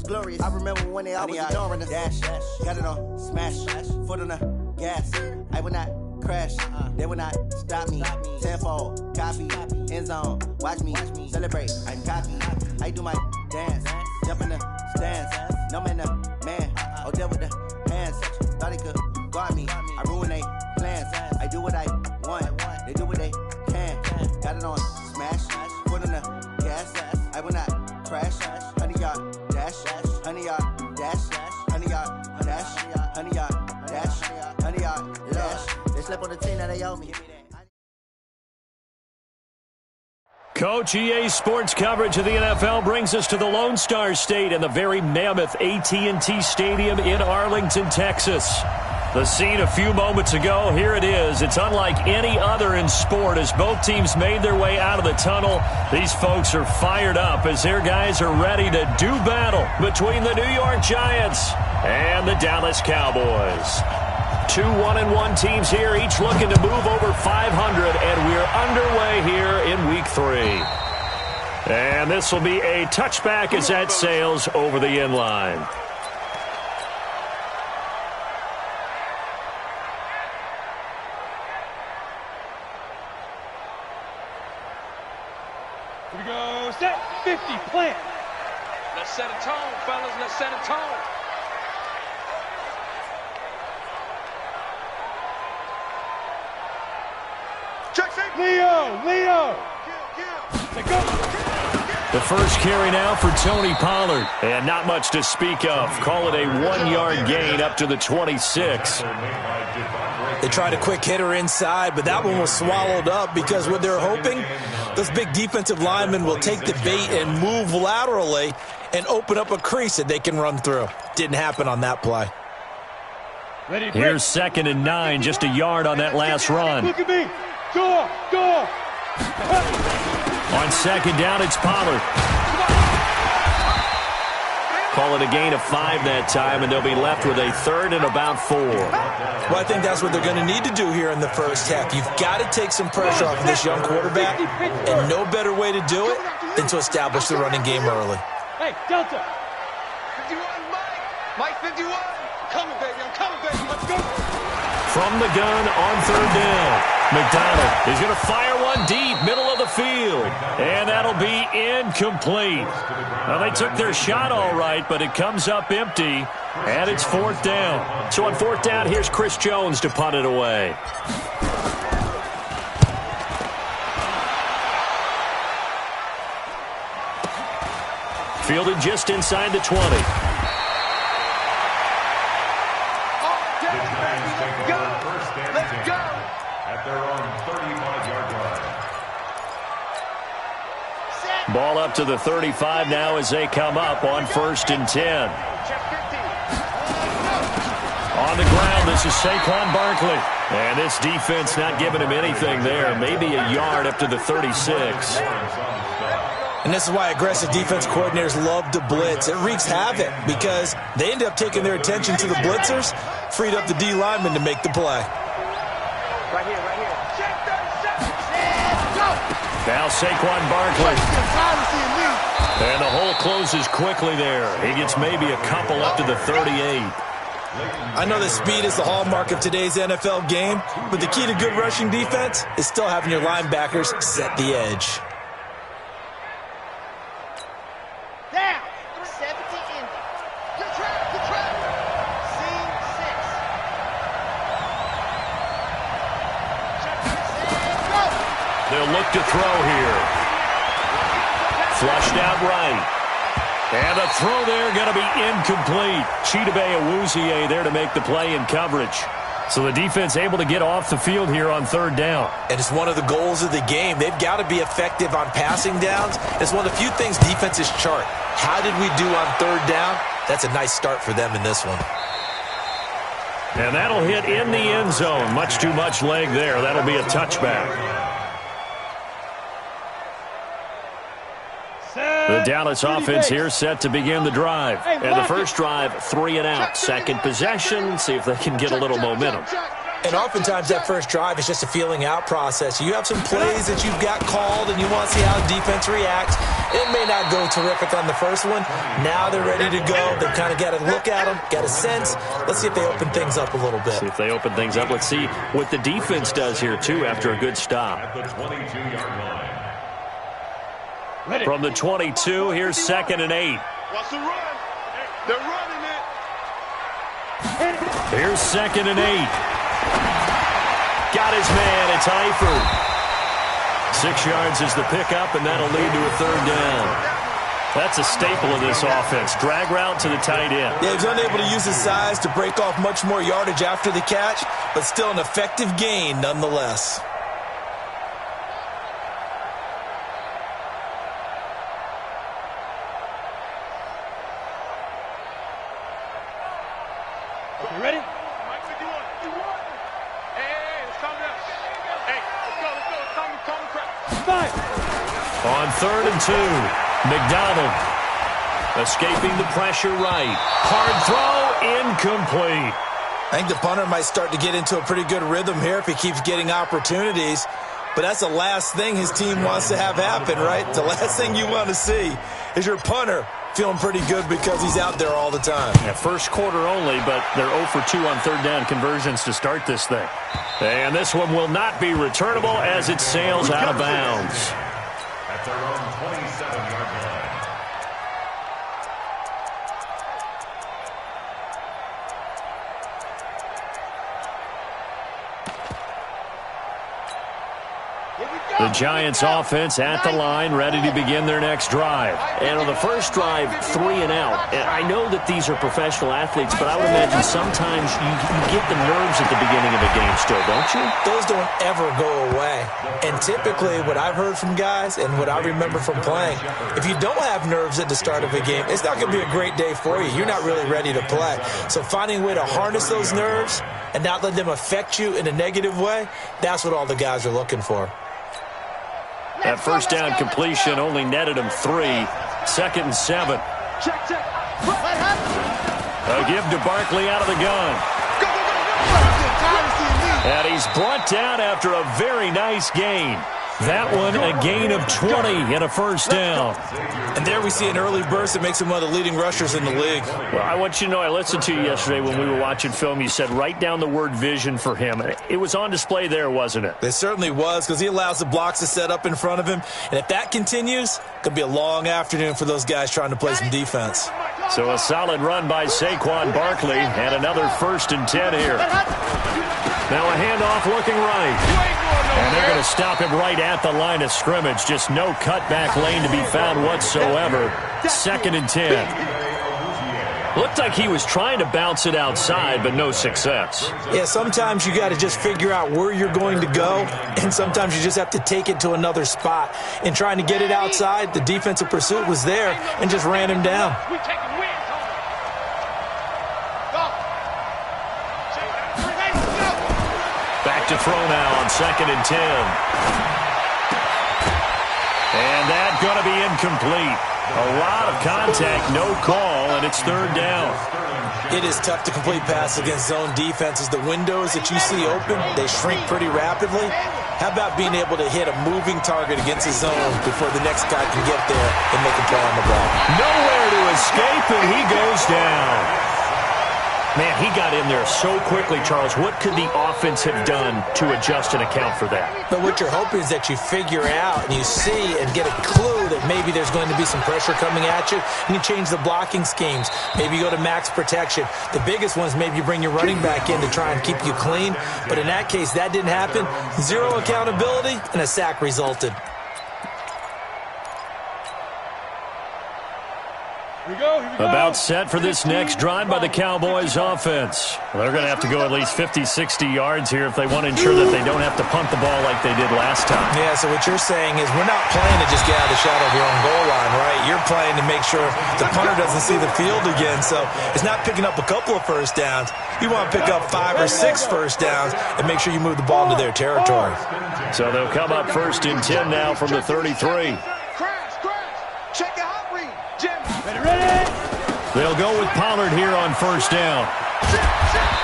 glorious. I remember when they always ignoring us. Dash, got it on, smash, foot on the gas. I will not crash, they will not stop me. Tenfold, copy, end zone, watch me celebrate. I'm cocky, I do my dance, jump in the stands. No man, the man, oh deal with the hands. Thought he could guard me, I ruin they plans. I do what I want, they do what they can. Got it on, smash, foot on the gas. I will not crash, 100-yard dash, 100-yard dash, 100-yard dash, 100-yard dash, 100-yard dash. They slept on the team that they owe me. Coach, EA Sports coverage of the NFL brings us to the Lone Star State and the very mammoth AT&T Stadium in Arlington, Texas. The scene a few moments ago, here it is. It's unlike any other in sport as both teams made their way out of the tunnel. These folks are fired up as their guys are ready to do battle between the New York Giants and the Dallas Cowboys. Two 1-1 teams here, each looking to move over 500, and we're underway here in Week 3. And this will be a touchback as that sails over the end line. Here we go, set, 50, plant. Let's set a tone, fellas, let's set a tone. Leo! Go. The first carry now for Tony Pollard. And not much to speak of. Call it a 1-yard gain up to the 26. They tried a quick hitter inside, but that one was swallowed up because what they're hoping, those big defensive linemen will take the bait and move laterally and open up a crease that they can run through. Didn't happen on that play. Here's 2nd and 9, just a yard on that last run. Look at me. Go. On 2nd down, it's Pollard. Call it a gain of 5 that time, and they'll be left with a 3rd and about 4. Well, I think that's what they're going to need to do here in the first half. You've got to take some pressure off of this young quarterback, and no better way to do it than to establish the running game early. Hey, Delta. 51, Mike 51. Coming, baby, I'm coming, baby. Let's go. From the gun on 3rd down. McDonald is going to fire one deep, middle of the field. And that'll be incomplete. Now, they took their shot all right, but it comes up empty. And it's 4th down. So on 4th down, here's Chris Jones to punt it away. Fielded just inside the 20. Ball up to the 35 now as they come up on 1st and 10. On the ground, this is Saquon Barkley. And this defense not giving him anything there. Maybe a yard up to the 36. And this is why aggressive defense coordinators love to blitz. It wreaks havoc because they end up taking their attention to the blitzers, freed up the D lineman to make the play. Right here. Now Saquon Barkley. And the hole closes quickly there. He gets maybe a couple up to the 38. I know that speed is the hallmark of today's NFL game, but the key to good rushing defense is still having your linebackers set the edge. Down. 17 in. Good trap. Scene 6. Go. They'll look to throw here. Flushed out right. And the throw there going to be incomplete. Chidobe Awuzie there to make the play in coverage. So the defense able to get off the field here on 3rd down. And it's one of the goals of the game. They've got to be effective on passing downs. It's one of the few things defenses chart. How did we do on 3rd down? That's a nice start for them in this one. And that'll hit in the end zone. Much too much leg there. That'll be a touchback. The Dallas offense here set to begin the drive. And the first drive, 3 and out. Second possession, see if they can get a little momentum. And oftentimes that first drive is just a feeling out process. You have some plays that you've got called and you want to see how the defense reacts. It may not go terrific on the first one. Now they're ready to go. They've kind of got a look at them, got a sense. Let's see if they open things up a little bit. See if they open things up. Let's see what the defense does here, too, after a good stop. From the 22, here's 2nd and 8. Watch the run. They're running it. Here's 2nd and 8. Got his man. It's Eifert. 6 yards is the pickup, and that'll lead to a 3rd down. That's a staple of this offense. Drag route to the tight end. Yeah, he's unable to use his size to break off much more yardage after the catch, but still an effective gain nonetheless. You ready? Mike 51. Hey, it's time now. Hey, let's go. It's time to crack. 5. On 3rd and 2, McDonald escaping the pressure right. Hard throw, incomplete. I think the punter might start to get into a pretty good rhythm here if he keeps getting opportunities. But that's the last thing his team wants to have happen, right? The last thing you want to see is your punter feeling pretty good because he's out there all the time. Yeah, first quarter only, but they're 0 for 2 on 3rd down conversions to start this thing. And this one will not be returnable as it sails out of bounds. At their own 27-yard line. The Giants offense at the line, ready to begin their next drive. And on the first drive, 3 and out. And I know that these are professional athletes, but I would imagine sometimes you get the nerves at the beginning of a game still, don't you? Those don't ever go away. And typically what I've heard from guys and what I remember from playing, if you don't have nerves at the start of a game, it's not going to be a great day for you. You're not really ready to play. So finding a way to harness those nerves and not let them affect you in a negative way, that's what all the guys are looking for. That first down completion only netted him 3. 2nd and 7. Check. A give to Barkley out of the gun. And he's brought down after a very nice gain. That one a gain of 20 and a first down. And there we see an early burst that makes him one of the leading rushers in the league. Well, I want you to know, I listened to you yesterday when we were watching film. You said write down the word vision for him. It was on display there, wasn't it? It certainly was, because he allows the blocks to set up in front of him. And if that continues, it could be a long afternoon for those guys trying to play some defense. So a solid run by Saquon Barkley and another 1st and 10 here. Now a handoff looking right. And they're going to stop him right at the line of scrimmage. Just no cutback lane to be found whatsoever. 2nd and 10. Looked like he was trying to bounce it outside, but no success. Yeah, sometimes you got to just figure out where you're going to go, and sometimes you just have to take it to another spot. In trying to get it outside, the defensive pursuit was there and just ran him down. We taking wins. Back to throw now on 2nd and 10. And that's going to be incomplete. A lot of contact, no call, and it's 3rd down. It is tough to complete passes against zone defenses. The windows that you see open, they shrink pretty rapidly. How about being able to hit a moving target against a zone before the next guy can get there and make a play on the ball? Nowhere to escape, and he goes down. Man, he got in there so quickly, Charles. What could the offense have done to adjust and account for that? But what you're hoping is that you figure out and you see and get a clue that maybe there's going to be some pressure coming at you, and you change the blocking schemes. Maybe you go to max protection. The biggest one is maybe you bring your running back in to try and keep you clean. But in that case, that didn't happen. 0 accountability, and a sack resulted. Here we go. About set for this next drive by the Cowboys offense. They're going to have to go at least 50, 60 yards here if they want to ensure that they don't have to punt the ball like they did last time. Yeah, so what you're saying is we're not playing to just get out of the shadow of your own goal line, right? You're playing to make sure the punter doesn't see the field again. So it's not picking up a couple of first downs. You want to pick up 5 or 6 first downs and make sure you move the ball into their territory. So they'll come up 1st and 10 now from the 33. Check the hot read. Jim. Ready? They'll go with Pollard here on 1st down.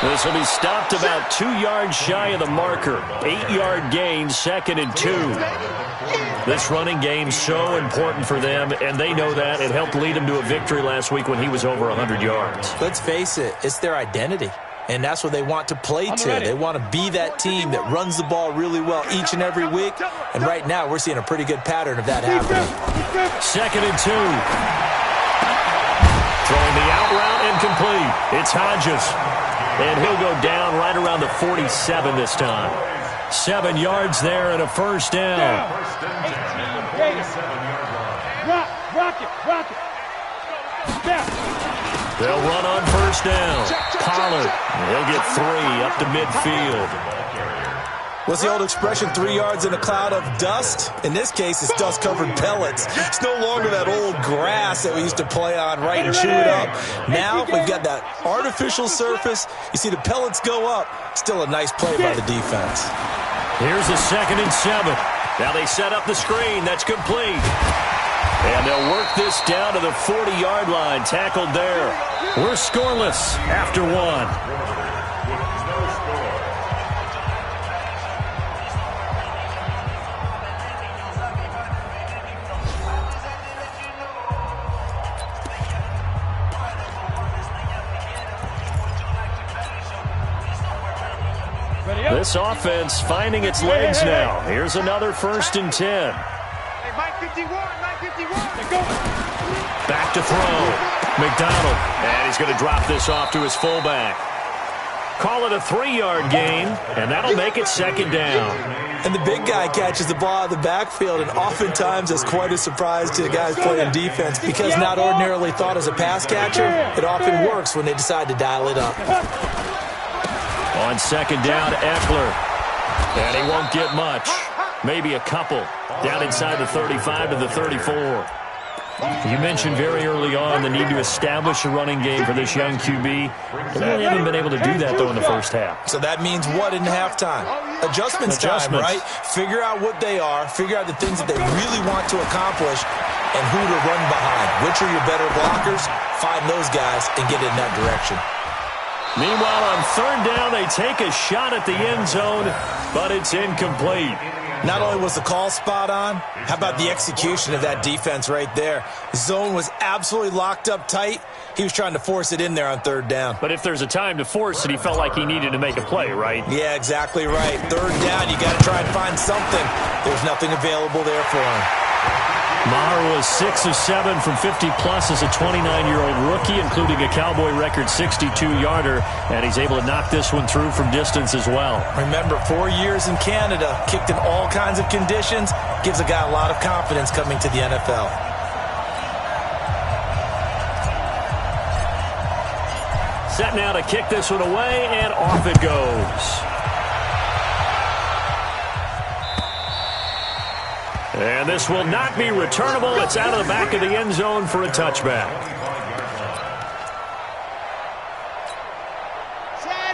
This will be stopped about 2 yards shy of the marker. 8-yard gain, 2nd and 2. This running game so important for them, and they know that. It helped lead them to a victory last week when he was over 100 yards. Let's face it, it's their identity. And that's what they want to play to. They want to be that team that runs the ball really well each and every week. And right now, we're seeing a pretty good pattern of that happening. 2nd and 2. Throwing the out route incomplete. It's Hodges. And he'll go down right around the 47 this time. 7 yards there and a first down. Rock it. Down. They'll run on first down. Pollard, he'll get 3 up to midfield. What's the old expression, 3 yards in a cloud of dust? In this case, it's dust-covered pellets. It's no longer that old grass that we used to play on, right, and chew it up. Now we've got that artificial surface. You see the pellets go up. Still a nice play by the defense. Here's a 2nd and 7. Now they set up the screen. That's complete. And they'll work this down to the 40-yard line. Tackled there. We're scoreless after 1. This offense finding its legs now. Here's another 1st and 10. Back to throw. McDonald. And he's going to drop this off to his fullback. Call it a 3-yard gain, and that'll make it 2nd down. And the big guy catches the ball out of the backfield, and oftentimes that's quite a surprise to the guys playing defense because not ordinarily thought as a pass catcher, it often works when they decide to dial it up. On 2nd down, Eckler. And he won't get much. Maybe a couple. Down inside the 35 to the 34. You mentioned very early on the need to establish a running game for this young QB. They really haven't been able to do that, though, in the first half. So that means what in halftime? Adjustments time, right? Figure out what they are, figure out the things that they really want to accomplish, and who to run behind. Which are your better blockers? Find those guys and get in that direction. Meanwhile, on 3rd down, they take a shot at the end zone, but it's incomplete. Not only was the call spot on, how about the execution of that defense right there? The zone was absolutely locked up tight. He was trying to force it in there on 3rd down. But if there's a time to force it, he felt like he needed to make a play, right? Yeah, exactly right. 3rd down, you got to try and find something. There's nothing available there for him. Maher was 6 of 7 from 50-plus as a 29-year-old rookie, including a Cowboy record 62-yarder, and he's able to knock this one through from distance as well. Remember, 4 years in Canada, kicked in all kinds of conditions, gives a guy a lot of confidence coming to the NFL. Set now to kick this one away, and off it goes. And this will not be returnable. It's out of the back of the end zone for a touchback.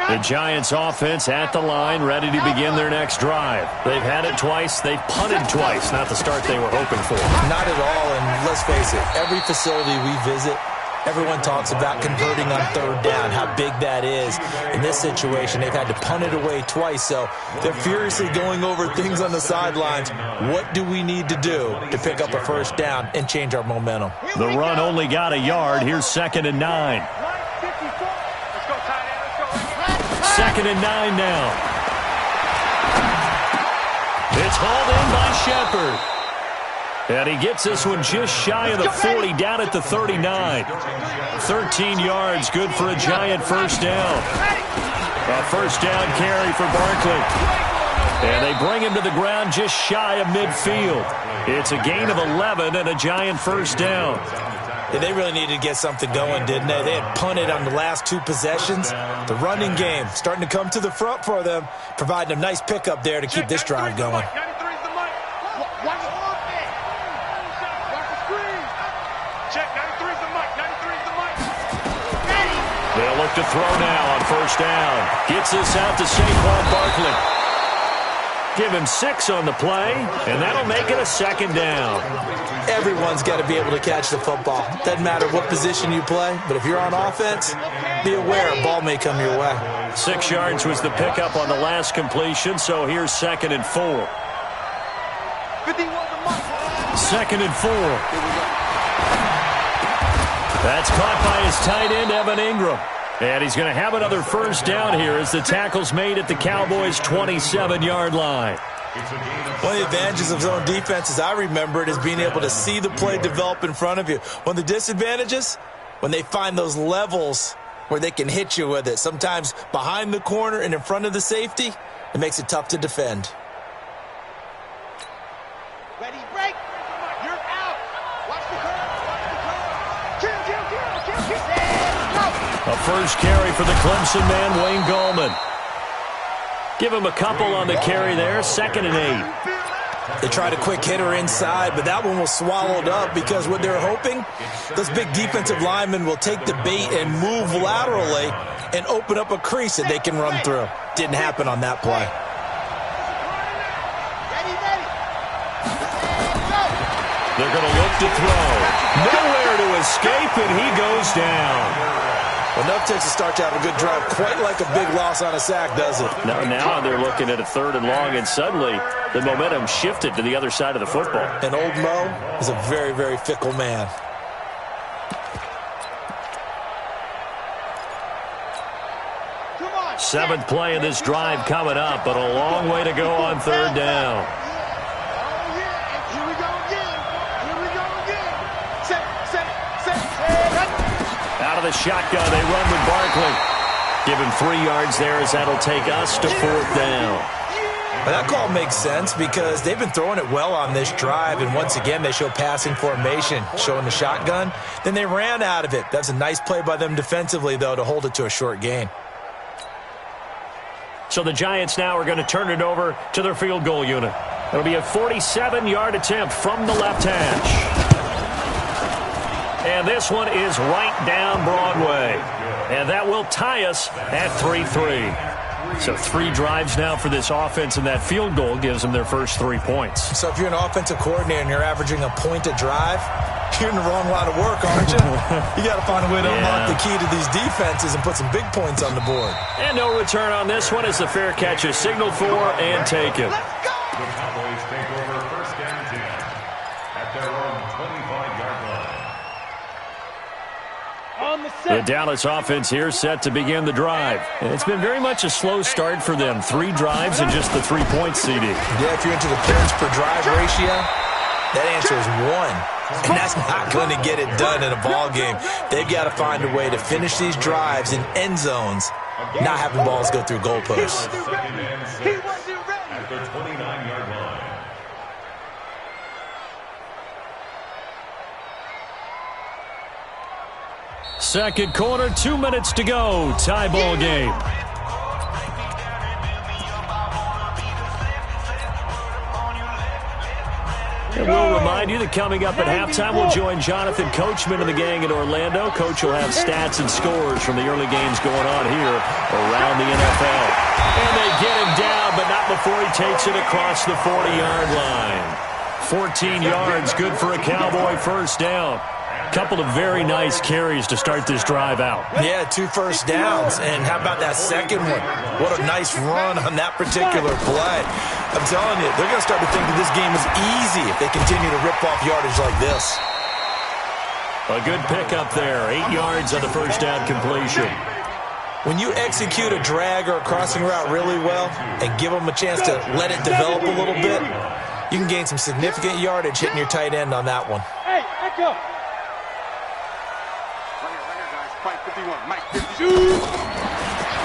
The Giants offense at the line, ready to begin their next drive. They've had it twice. They've punted twice. Not the start they were hoping for. Not at all, and let's face it, every facility we visit, everyone talks about converting on 3rd down, how big that is. In this situation, they've had to punt it away twice, so they're furiously going over things on the sidelines. What do we need to do to pick up a 1st down and change our momentum? The run only got a yard. Here's 2nd and 9. 2nd and 9 now. It's hauled in by Shepard. And he gets this one just shy of the 40, down at the 39. 13 yards, good for a Giant 1st down. A 1st down carry for Barkley. And they bring him to the ground just shy of midfield. It's a gain of 11 and a Giant 1st down. Yeah, they really needed to get something going, didn't they? They had punted on the last 2 possessions. The running game starting to come to the front for them, providing a nice pickup there to keep this drive going. They'll look to throw now on 1st down. Gets this out to Saquon Barkley. Give him 6 on the play, and that'll make it a second down. Everyone's got to be able to catch the football. Doesn't matter what position you play, but if you're on offense, be aware a ball may come your way. 6 yards was the pickup on the last completion, so here's 2nd and 4. 2nd and 4. That's caught by his tight end, Evan Ingram. And he's going to have another first down here as the tackle's made at the Cowboys' 27-yard line. One of the advantages of zone defense, as I remember it, is being able to see the play develop in front of you. One of the disadvantages, when they find those levels where they can hit you with it, sometimes behind the corner and in front of the safety, it makes it tough to defend. Ready, break. You're out. Watch the curve. Kill. A first carry for the Clemson man, Wayne Gallman. Give him a couple on the carry there, 2nd and 8. They tried a quick hitter inside, but that one was swallowed up because what they're hoping, those big defensive linemen will take the bait and move laterally and open up a crease that they can run through. Didn't happen on that play. They're going to look to throw. Nowhere to escape, and he goes down. Enough takes to start to have a good drive. Quite like a big loss on a sack, does it? Now they're looking at a 3rd and long, and suddenly the momentum shifted to the other side of the football. And old Mo is a very, very fickle man. Come on. 7th play of this drive coming up, but a long way to go on 3rd down. Out of the shotgun, they run with Barkley. Give him 3 yards there as that'll take us to 4th down. But that call makes sense because they've been throwing it well on this drive, and once again they show passing formation, showing the shotgun. Then they ran out of it. That's a nice play by them defensively, though, to hold it to a short gain. So the Giants now are going to turn it over to their field goal unit. It'll be a 47-yard attempt from the left hash. And this one is right down Broadway. And that will tie us at 3-3. So 3 drives now for this offense, and that field goal gives them their first 3 points. So if you're an offensive coordinator and you're averaging a point a drive, you're in the wrong line of work, aren't you? You got to find a way to unlock the key to these defenses and put some big points on the board. And no return on this one as the fair catch is signaled for and taken. The Cowboys take over 1st and 10 at their own 25-yard line. The Dallas offense here set to begin the drive. And it's been very much a slow start for them. 3 drives and just the 3 points, CD. Yeah, if you're into the points per drive ratio, that answer is 1. And that's not going to get it done in a ball game. They've got to find a way to finish these drives in end zones, not having balls go through goalposts. At the 29-yard line. Second quarter, 2 minutes to go. Tie ball game. And we'll remind you that coming up at halftime, we'll join Jonathan Coachman and the gang in Orlando. Coach will have stats and scores from the early games going on here around the NFL. And they get him down, but not before he takes it across the 40-yard line. 14 yards, good for a Cowboy first down. Couple of very nice carries to start this drive out. Yeah, 2 first downs. And how about that second one? What a nice run on that particular play. I'm telling you, they're going to start to think that this game is easy if they continue to rip off yardage like this. A good pickup there. 8 yards on the first down completion. When you execute a drag or a crossing route really well and give them a chance to let it develop a little bit, you can gain some significant yardage hitting your tight end on that one. Hey, let's go.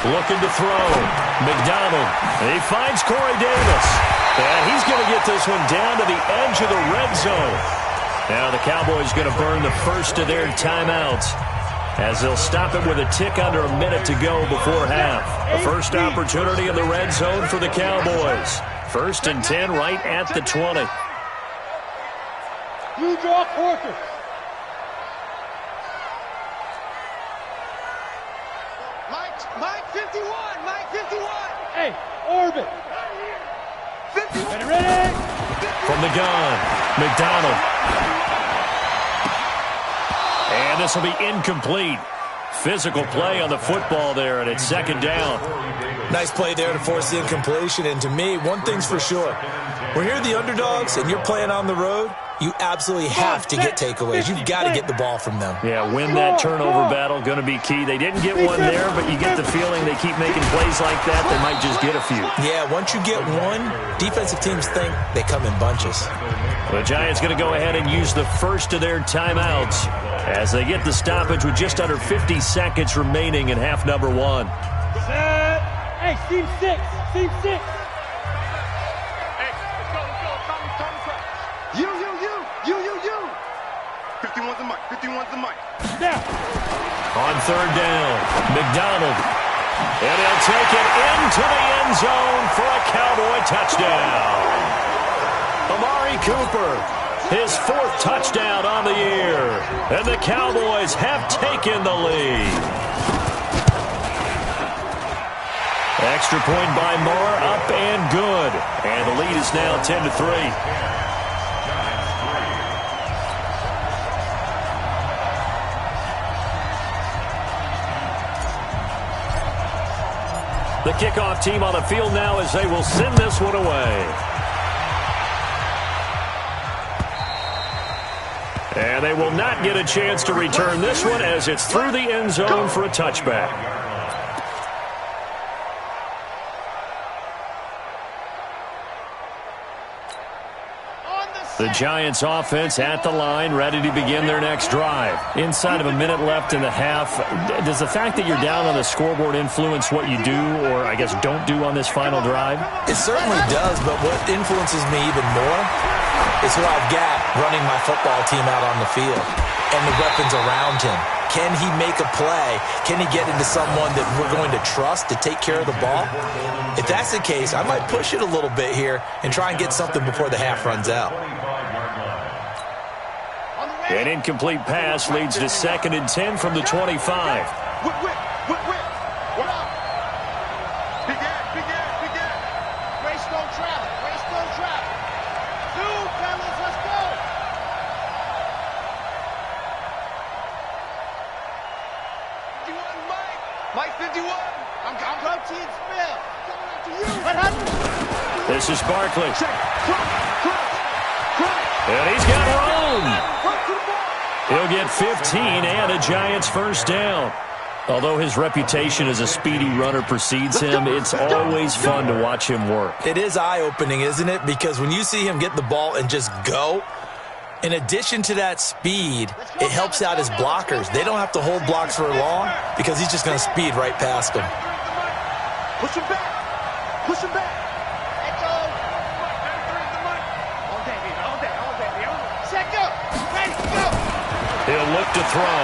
Looking to throw. McDonald. He finds Corey Davis. And he's going to get this one down to the edge of the red zone. Now the Cowboys going to burn the first of their timeouts as they'll stop it with a tick under a minute to go before half. The first opportunity in the red zone for the Cowboys. 1st and 10 right at the 20. You draw quarter. Mike 51. Mike 51. Hey, orbit. Ready? From the gun, McDonald. And this will be incomplete. Physical play on the football there, and it's second down. Nice play there to force the incompletion. And to me, one thing's for sure. When you're the underdogs and you're playing on the road, you absolutely have to get takeaways. You've got to get the ball from them. Yeah, win that turnover battle, going to be key. They didn't get one there, but you get the feeling they keep making plays like that, they might just get a few. Yeah, once you get one, defensive teams think they come in bunches. The Giants going to go ahead and use the first of their timeouts as they get the stoppage with just under 50 seconds remaining in half number one. Set. Hey, team 6. Team 6. Hey, let's go. Tommy press. You. 51's the mic. 51's the mic. Now. On third down, McDonald. And he'll take it into the end zone for a Cowboy touchdown. Amari Cooper, his fourth touchdown on the year. And the Cowboys have taken the lead. Extra point by Moore, up and good. And the lead is now 10-3. The kickoff team on the field now as they will send this one away. And they will not get a chance to return this one as it's through the end zone for a touchback. The Giants offense at the line, ready to begin their next drive. Inside of a minute left in the half, does the fact that you're down on the scoreboard influence what you do, or I guess don't do on this final drive? It certainly does, but what influences me even more is who I've got running my football team out on the field and the weapons around him. Can he make a play? Can he get into someone that we're going to trust to take care of the ball? If that's the case, I might push it a little bit here and try and get something before the half runs out. An incomplete pass leads to 2nd and 10 from the 25. Whip. What up? Big ass. Race no traffic. Two, fellas, let's go. Mike 51. I'm coaching Smith. Coming after you. What happened? This is Barkley. And he's got room. He'll get 15 and a Giants first down. Although his reputation as a speedy runner precedes him, it's always fun to watch him work. It is eye-opening, isn't it? Because when you see him get the ball and just go, in addition to that speed, it helps out his blockers. They don't have to hold blocks for long because he's just going to speed right past them. Push him back. He'll look to throw.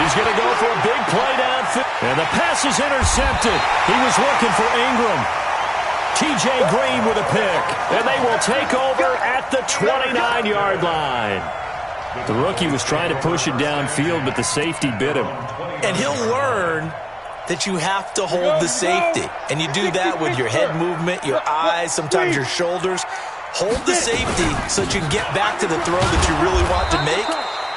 He's going to go for a big play downfield. And the pass is intercepted. He was looking for Ingram. T.J. Green with a pick. And they will take over at the 29-yard line. The rookie was trying to push it downfield, but the safety bit him. And he'll learn that you have to hold the safety. And you do that with your head movement, your eyes, sometimes your shoulders. Hold the safety so that you can get back to the throw that you really want to make.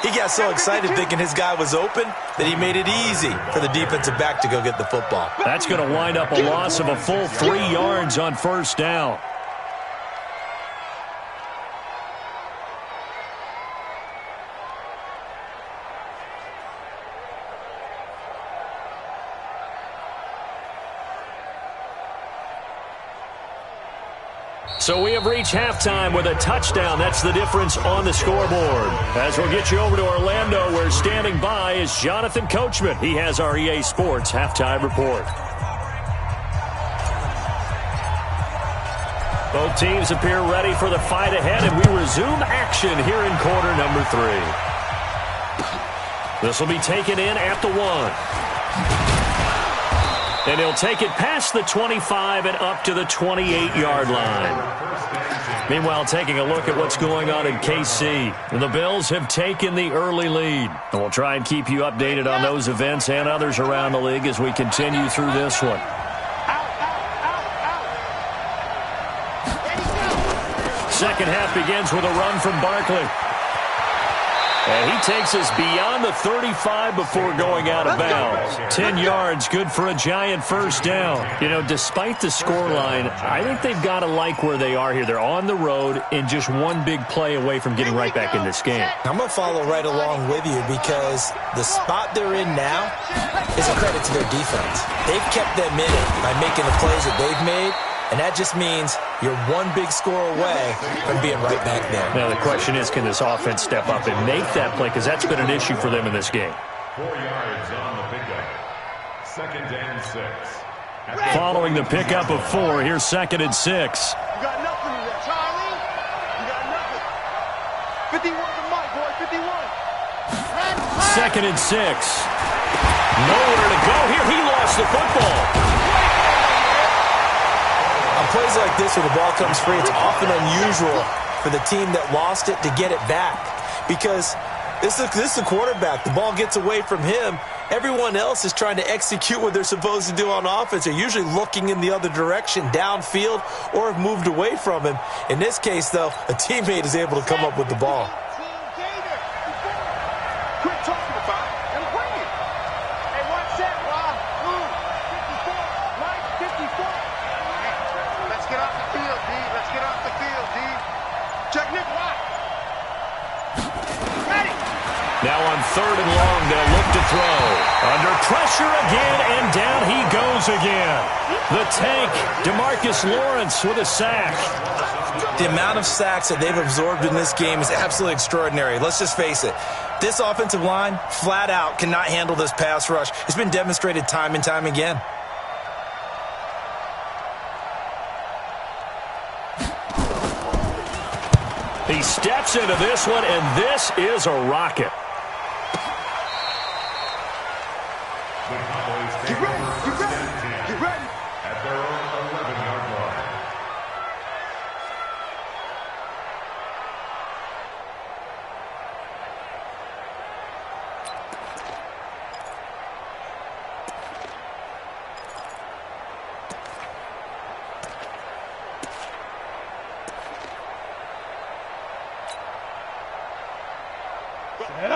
He got so excited thinking his guy was open that he made it easy for the defensive back to go get the football. That's going to wind up a loss of a full 3 yards on first down. So we have reached halftime with a touchdown. That's the difference on the scoreboard. As we'll get you over to Orlando, where standing by is Jonathan Coachman. He has our EA Sports halftime report. Both teams appear ready for the fight ahead, and we resume action here in quarter number 3. This will be taken in at the 1. And he'll take it past the 25 and up to the 28-yard line. Meanwhile, taking a look at what's going on in KC. The Bills have taken the early lead. And we'll try and keep you updated on those events and others around the league as we continue through this one. Second half begins with a run from Barkley. And he takes us beyond the 35 before going out of bounds. 10 yards, good for a Giant first down. You know, despite the scoreline, I think they've got to like where they are here. They're on the road and just one big play away from getting right back in this game. I'm going to follow right along with you because the spot they're in now is a credit to their defense. They've kept them in it by making the plays that they've made. And that just means you're one big score away from being right back there. Now, the question is, can this offense step up and make that play? Because that's been an issue for them in this game. 4 yards on the pickup. 2nd and 6. Following the pickup of 4, here's 2nd and 6. You got nothing in there, Charlie. You got nothing. 51 to Mike, boy, 51. 2nd and 6. Nowhere to go here. He lost the football. On plays like this where the ball comes free, it's often unusual for the team that lost it to get it back because this is the quarterback. The ball gets away from him. Everyone else is trying to execute what they're supposed to do on offense. They're usually looking in the other direction, downfield, or have moved away from him. In this case, though, a teammate is able to come up with the ball. Quit talking about it and bring it. Hey, what's that, Rob? 54, Mike, 54. Let's get off the field, D. Let's get off the field, D. Check Nick Watt. Ready. Now on 3rd and long, they'll look to throw. Under pressure again, and down he goes again. The tank, DeMarcus Lawrence with a sack. The amount of sacks that they've absorbed in this game is absolutely extraordinary. Let's just face it. This offensive line, flat out, cannot handle this pass rush. It's been demonstrated time and time again. He steps into this one, and this is a rocket. Get ready, get ready, get ready. At their own 11-yard line.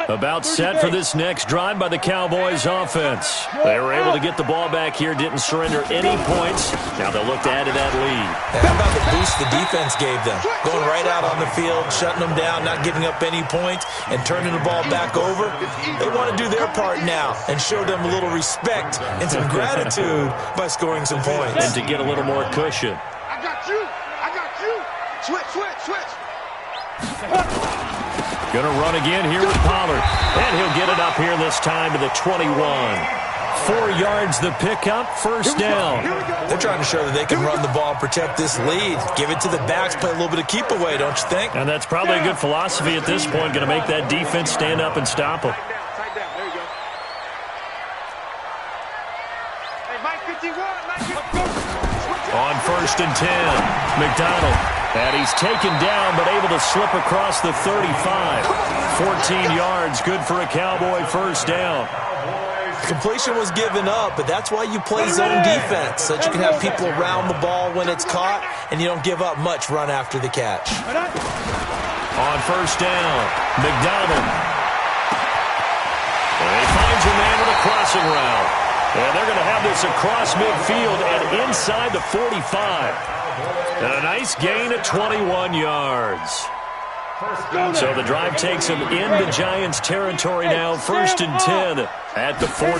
About set for this next drive by the Cowboys offense. They were able to get the ball back here, didn't surrender any points. Now they'll look to add to that lead. How about the boost the defense gave them? Going right out on the field, shutting them down, not giving up any points, and turning the ball back over. They want to do their part now and show them a little respect and some gratitude by scoring some points. And to get a little more cushion. I got you. I got you. Switch, switch, switch. Going to run again here with Pollard. And he'll get it up here this time to the 21. 4 yards the pickup, first down. They're trying to show that they can run the ball, protect this lead. Give it to the backs, play a little bit of keep away, don't you think? And that's probably a good philosophy at this point. Going to make that defense stand up and stop them. Tight down. There you go. Hey, Mike 51. Mike 51. On 1st and 10, McDonald. And he's taken down, but able to slip across the 35. 14 yards, good for a Cowboy first down. Completion was given up, but that's why you play zone defense, so that you can have people around the ball when it's caught, and you don't give up much run after the catch. On 1st down, McDonald. And he finds a man with a crossing route. And they're going to have this across midfield and inside the 45. And a nice gain of 21 yards. So the drive takes him into Giants territory now. 1st and 10 at the 43.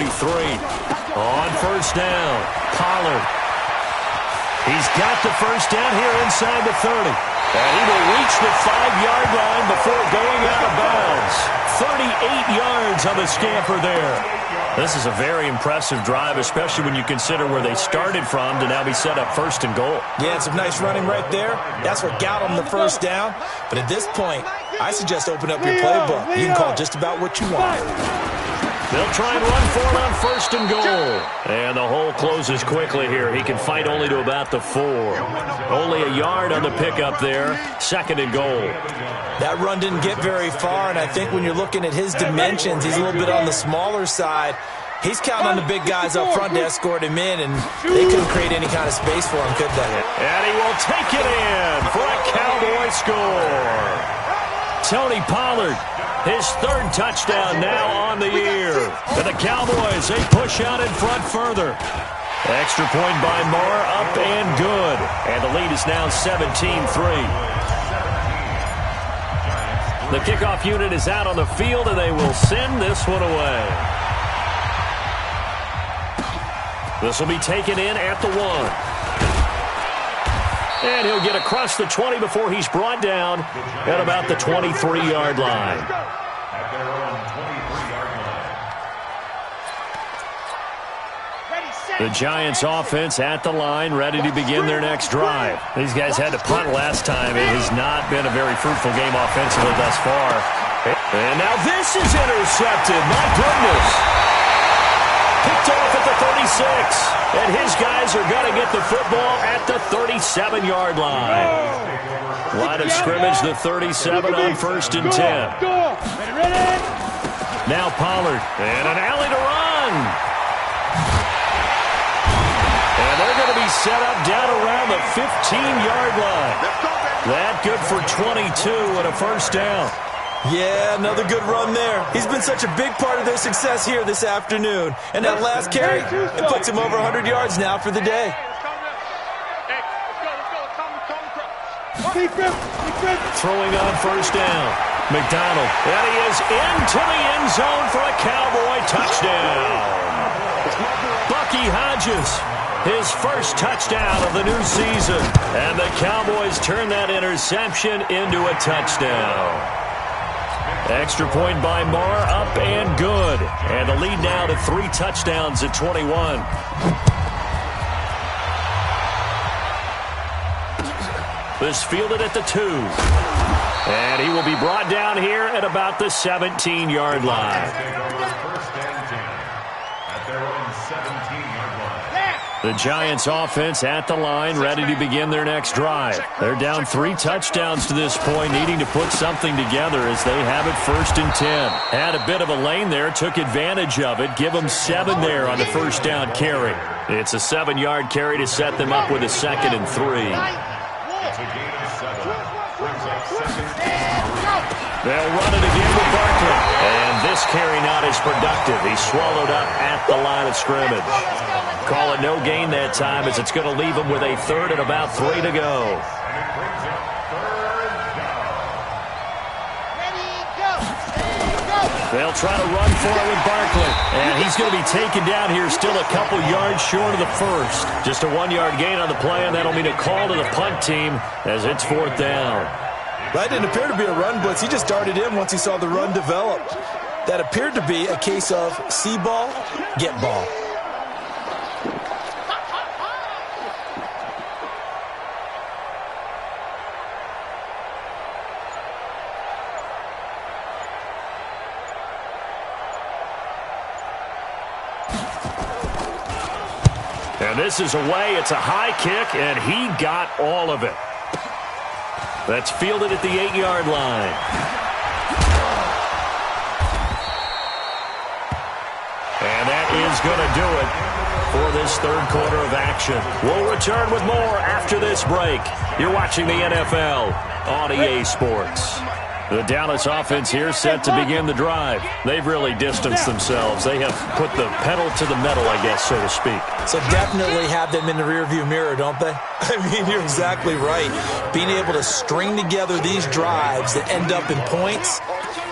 On 1st down, Pollard. He's got the first down here inside the 30. And he will reach the 5-yard line before going out of bounds. 38 yards on the scamper there. This is a very impressive drive, especially when you consider where they started from to now be set up 1st and goal. Yeah, some nice running right there. That's what got them the first down. But at this point, I suggest open up your playbook. You can call just about what you want. They'll try and run for it on 1st and goal. And the hole closes quickly here. He can fight only to about the 4. Only a yard on the pickup there. 2nd and goal. That run didn't get very far, and I think when you're looking at his dimensions, he's a little bit on the smaller side. He's counting on the big guys up front to escort him in, and they couldn't create any kind of space for him, could they? And he will take it in for a Cowboy score. Tony Pollard, his third touchdown now on the year. And the Cowboys, they push out in front further. Extra point by Moore, up and good. And the lead is now 17-3. The kickoff unit is out on the field, and they will send this one away. This will be taken in at the 1. And he'll get across the 20 before he's brought down at about the 23-yard line. At their own 23-yard line. The Giants offense at the line, ready to begin their next drive. These guys had to punt last time. It has not been a very fruitful game offensively thus far. And now this is intercepted. My goodness. Picked off at the 36. And his guys are going to get the football at the 37-yard line. Line of scrimmage, the 37 on 1st and 10. Now Pollard. And an alley to run. And they're going to be set up down around the 15-yard line. That good for 22 and a first down. Yeah, another good run there. He's been such a big part of their success here this afternoon. And that last carry, it puts him over 100 yards now for the day. Throwing on first down. McDonald. And he is into the end zone for a Cowboy touchdown. Bucky Hodges, his first touchdown of the new season. And the Cowboys turn that interception into a touchdown. Extra point by Moore, up and good. And the lead now to 3 touchdowns at 21. This fielded at the 2. And he will be brought down here at about the 17-yard line. First and 10 at their own 17-yard line. The Giants offense at the line, ready to begin their next drive. They're down 3 touchdowns to this point, needing to put something together as they have it 1st and 10. Had a bit of a lane there, took advantage of it. Give them 7 there on the first down carry. It's a 7-yard carry to set them up with a 2nd and 3. It's a gain of 7. Brings up 2nd and 3. They'll run it again with Barkley. And this carry not as productive. He's swallowed up at the line of scrimmage. Call it no gain that time as it's going to leave him with a 3rd and about 3 to go. And it brings up 3rd down. They'll try to run for it with Barkley. And he's going to be taken down here still a couple yards short of the first. Just a 1-yard gain on the play, and that'll mean a call to the punt team as it's 4th down. That didn't appear to be a run blitz. He just darted in once he saw the run develop. That appeared to be a case of see ball, get ball. And this is away. It's a high kick, and he got all of it. That's fielded at the 8-yard line. And that is going to do it for this 3rd quarter of action. We'll return with more after this break. You're watching the NFL on EA Sports. The Dallas offense here set to begin the drive. They've really distanced themselves. They have put the pedal to the metal, I guess, so to speak. So definitely have them in the rearview mirror, don't they? I mean, you're exactly right. Being able to string together these drives that end up in points,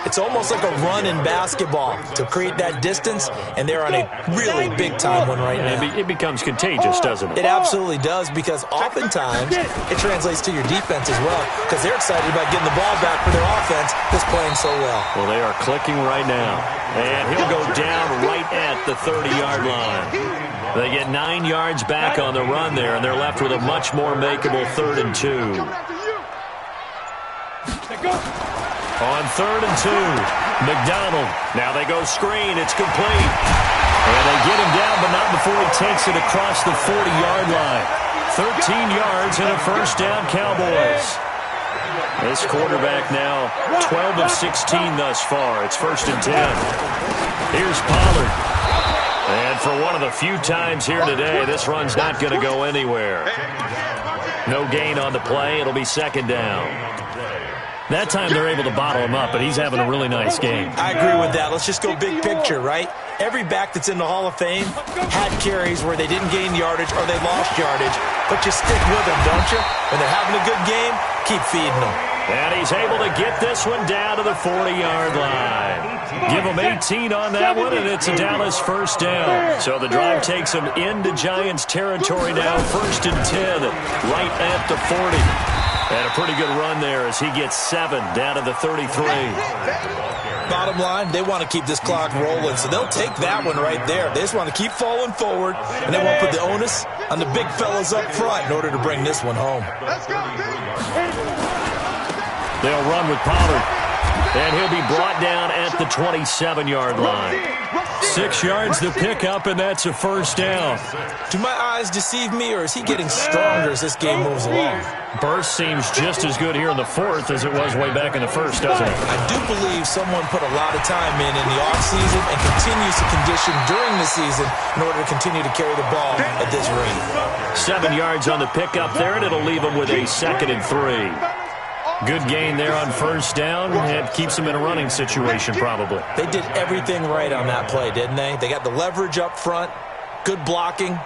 it's almost like a run in basketball to create that distance, and they're on a really big-time one right now. It becomes contagious, doesn't it? It absolutely does, because oftentimes it translates to your defense as well, because they're excited about getting the ball back for their offense that's playing so well. Well, they are clicking right now. And he'll go down right at the 30-yard line. They get 9 yards back on the run there, and they're left with a much more makeable 3rd and 2. On 3rd and 2, McDonald. Now they go screen. It's complete. And they get him down, but not before he takes it across the 40-yard line. 13 yards and a first down, Cowboys. This quarterback now 12 of 16 thus far. It's 1st and 10. Here's Pollard. And for one of the few times here today, this run's not going to go anywhere. No gain on the play. It'll be second down. That time they're able to bottle him up, but he's having a really nice game. I agree with that. Let's just go big picture, right? Every back that's in the Hall of Fame had carries where they didn't gain yardage or they lost yardage, but you stick with them, don't you? When they're having a good game, keep feeding them. And he's able to get this one down to the 40-yard line. Give him 18 on that one, and it's a Dallas first down. So the drive takes him into Giants territory now, 1st and 10, right at the 40. And a pretty good run there as he gets 7 down to the 33. Bottom line, they want to keep this clock rolling, so they'll take that one right there. They just want to keep falling forward, and they won't put the onus on the big fellas up front in order to bring this one home. They'll run with Pollard, and he'll be brought down at the 27-yard line. 6 yards to pick up, and that's a first down. Do my eyes deceive me, or is he getting stronger as this game moves along? Burst seems just as good here in the 4th as it was way back in the 1st, doesn't it? I do believe someone put a lot of time in the offseason and continues to condition during the season in order to continue to carry the ball at this rate. 7 yards on the pickup there, and it'll leave him with a 2nd and 3. Good gain there on first down. It keeps him in a running situation, probably. They did everything right on that play, didn't they? They got the leverage up front, good blocking,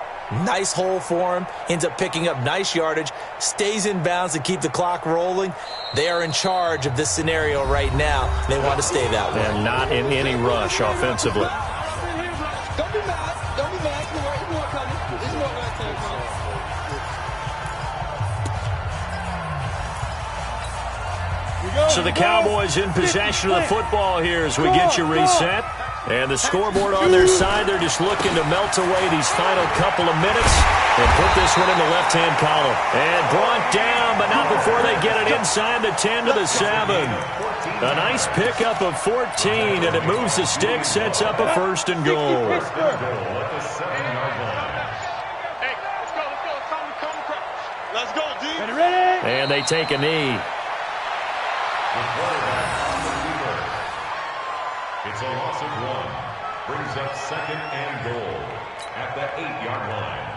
nice hole for him, ends up picking up nice yardage, stays in bounds to keep the clock rolling. They are in charge of this scenario right now. They want to stay that way. And not in any rush offensively. Don't be mad. Don't be mad. There's more coming. There's more coming. So the Cowboys in possession of the football here as we get you reset. And the scoreboard on their side, they're just looking to melt away these final couple of minutes and put this one in the left-hand column. And brought down, but not before they get it inside the 10 to the 7. A nice pickup of 14, and it moves the stick, sets up a 1st and goal. Hey, let's go. It's time to come across. Let's go, D. Ready? And they take a knee. It's a loss of 1. Brings up 2nd and goal at the 8-yard line.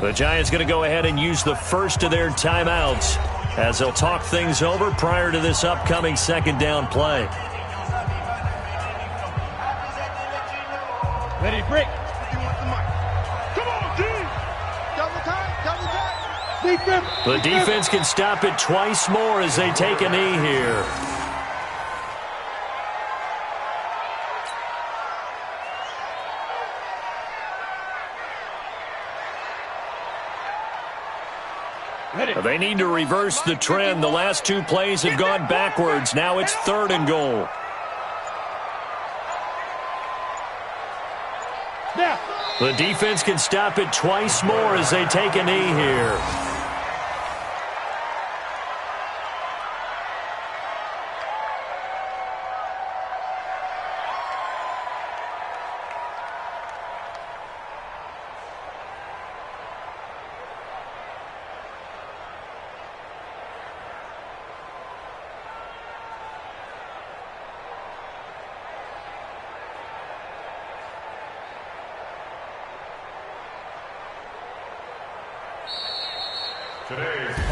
The Giants going to go ahead and use the first of their timeouts as they'll talk things over prior to this upcoming 2nd down play. Ready, break. The defense can stop it twice more as they take a knee here. They need to reverse the trend. The last 2 plays have gone backwards. Now it's 3rd and goal. The defense can stop it twice more as they take a knee here.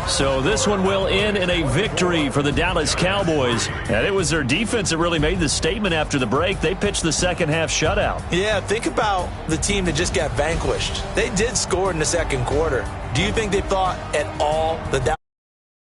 So this one will end in a victory for the Dallas Cowboys. And it was their defense that really made the statement after the break. They pitched the second-half shutout. Yeah, think about the team that just got vanquished. They did score in the 2nd quarter. Do you think they thought at all that